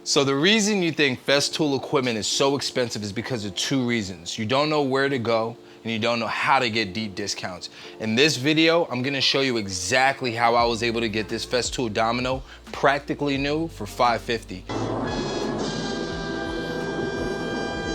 So the reason you think Festool equipment is so expensive is because of two reasons. You don't know where to go and you don't know how to get deep discounts. In this video, I'm gonna show you exactly how I was able to get this Festool Domino practically new for $550.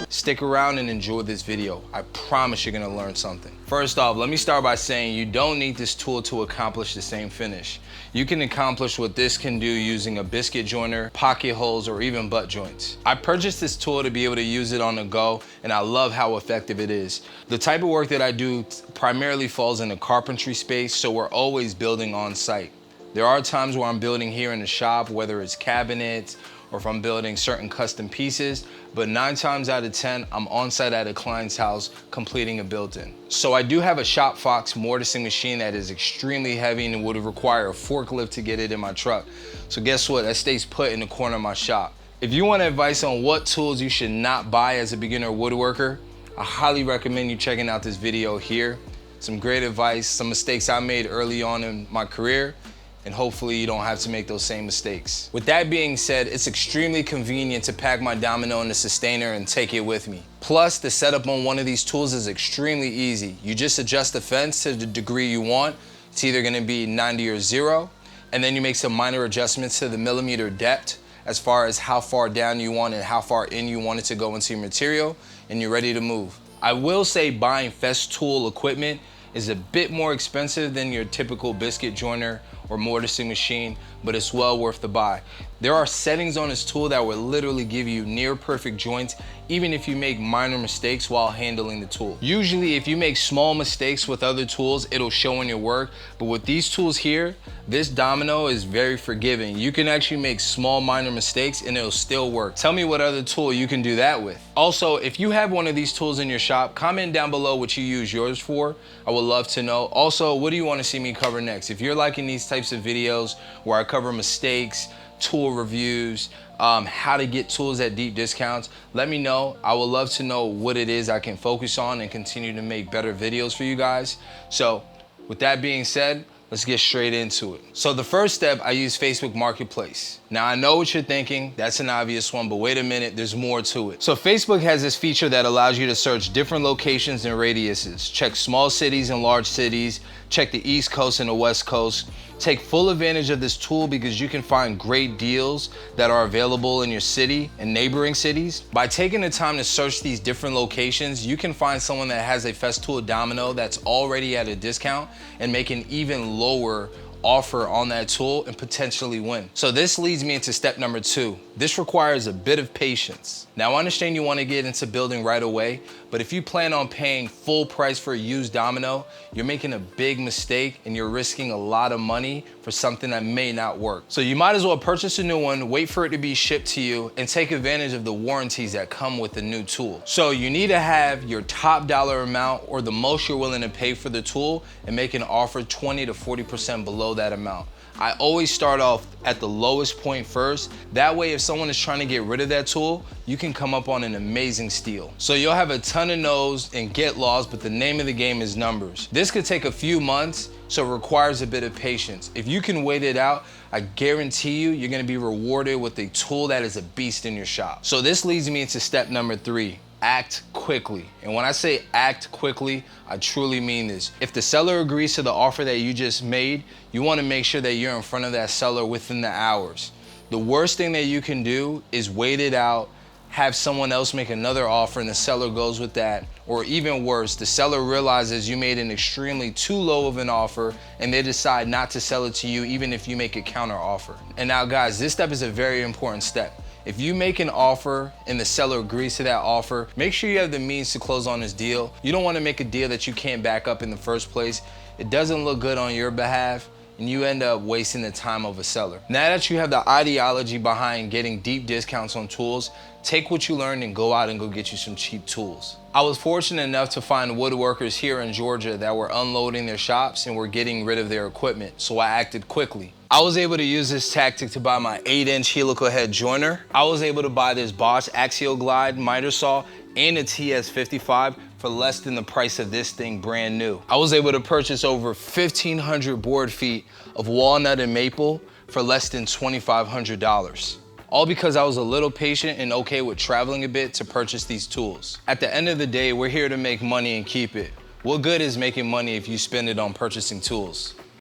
Stick around and enjoy this video. I promise you're gonna learn something. First off, let me start by saying you don't need this tool to accomplish the same finish. You can accomplish what this can do using a biscuit joiner, pocket holes, or even butt joints. I purchased this tool to be able to use it on the go, and I love how effective it is. The type of work that I do primarily falls in the carpentry space, so we're always building on site. There are times where I'm building here in the shop, whether it's cabinets or if I'm building certain custom pieces, but 9 times out of 10, I'm on site at a client's house completing a built-in. So I do have a Shop Fox mortising machine that is extremely heavy and would require a forklift to get it in my truck. So guess what? That stays put in the corner of my shop. If you want advice on what tools you should not buy as a beginner woodworker, I highly recommend you checking out this video here. Some great advice, some mistakes I made early on in my career, and hopefully you don't have to make those same mistakes. With that being said, it's extremely convenient to pack my Domino in the sustainer and take it with me. Plus, the setup on one of these tools is extremely easy. You just adjust the fence to the degree you want. It's either gonna be 90 or 0, and then you make some minor adjustments to the millimeter depth as far as how far down you want and how far in you want it to go into your material, and you're ready to move. I will say buying Festool equipment is a bit more expensive than your typical biscuit joiner or mortising machine, but it's well worth the buy. There are settings on this tool that will literally give you near perfect joints, even if you make minor mistakes while handling the tool. Usually, if you make small mistakes with other tools, it'll show in your work, but with these tools here, this Domino is very forgiving. You can actually make small minor mistakes and it'll still work. Tell me what other tool you can do that with. Also, if you have one of these tools in your shop, comment down below what you use yours for. I would love to know. Also, what do you want to see me cover next? If you're liking these types of videos where I cover mistakes, tool reviews, how to get tools at deep discounts, let me know. I would love to know what it is I can focus on and continue to make better videos for you guys. So with that being said, let's get straight into it. So the first step, I use Facebook Marketplace. Now I know what you're thinking, that's an obvious one, but wait a minute, there's more to it. So Facebook has this feature that allows you to search different locations and radiuses, check small cities and large cities, check the East Coast and the West Coast. Take full advantage of this tool because you can find great deals that are available in your city and neighboring cities. By taking the time to search these different locations, you can find someone that has a Festool Domino that's already at a discount and make an even lower offer on that tool and potentially win. So this leads me into step number 2. This requires a bit of patience. Now I understand you want to get into building right away, but if you plan on paying full price for a used Domino, you're making a big mistake and you're risking a lot of money for something that may not work. So you might as well purchase a new one, wait for it to be shipped to you, and take advantage of the warranties that come with the new tool. So you need to have your top dollar amount or the most you're willing to pay for the tool and make an offer 20 to 40% below that amount. I always start off at the lowest point first. That way, if someone is trying to get rid of that tool, you can come up on an amazing steal. So you'll have a ton of no's and get lost, but the name of the game is numbers. This could take a few months, so it requires a bit of patience. If you can wait it out, I guarantee you, you're gonna be rewarded with a tool that is a beast in your shop. So this leads me into step number 3. Act quickly. And when I say act quickly, I truly mean this. If the seller agrees to the offer that you just made, you want to make sure that you're in front of that seller within the hours. The worst thing that you can do is wait it out, have someone else make another offer and the seller goes with that. Or even worse, the seller realizes you made an extremely too low of an offer and they decide not to sell it to you even if you make a counter offer. And now guys, this step is a very important step. If you make an offer and the seller agrees to that offer, make sure you have the means to close on this deal. You don't want to make a deal that you can't back up in the first place. It doesn't look good on your behalf and you end up wasting the time of a seller. Now that you have the ideology behind getting deep discounts on tools, take what you learned and go out and go get you some cheap tools. I was fortunate enough to find woodworkers here in Georgia that were unloading their shops and were getting rid of their equipment, so I acted quickly. I was able to use this tactic to buy my 8-inch helical head joiner. I was able to buy this Bosch Axial Glide miter saw and a TS55 for less than the price of this thing brand new. I was able to purchase over 1,500 board feet of walnut and maple for less than $2,500. all because I was a little patient and okay with traveling a bit to purchase these tools. At the end of the day, we're here to make money and keep it. What good is making money if you spend it on purchasing tools?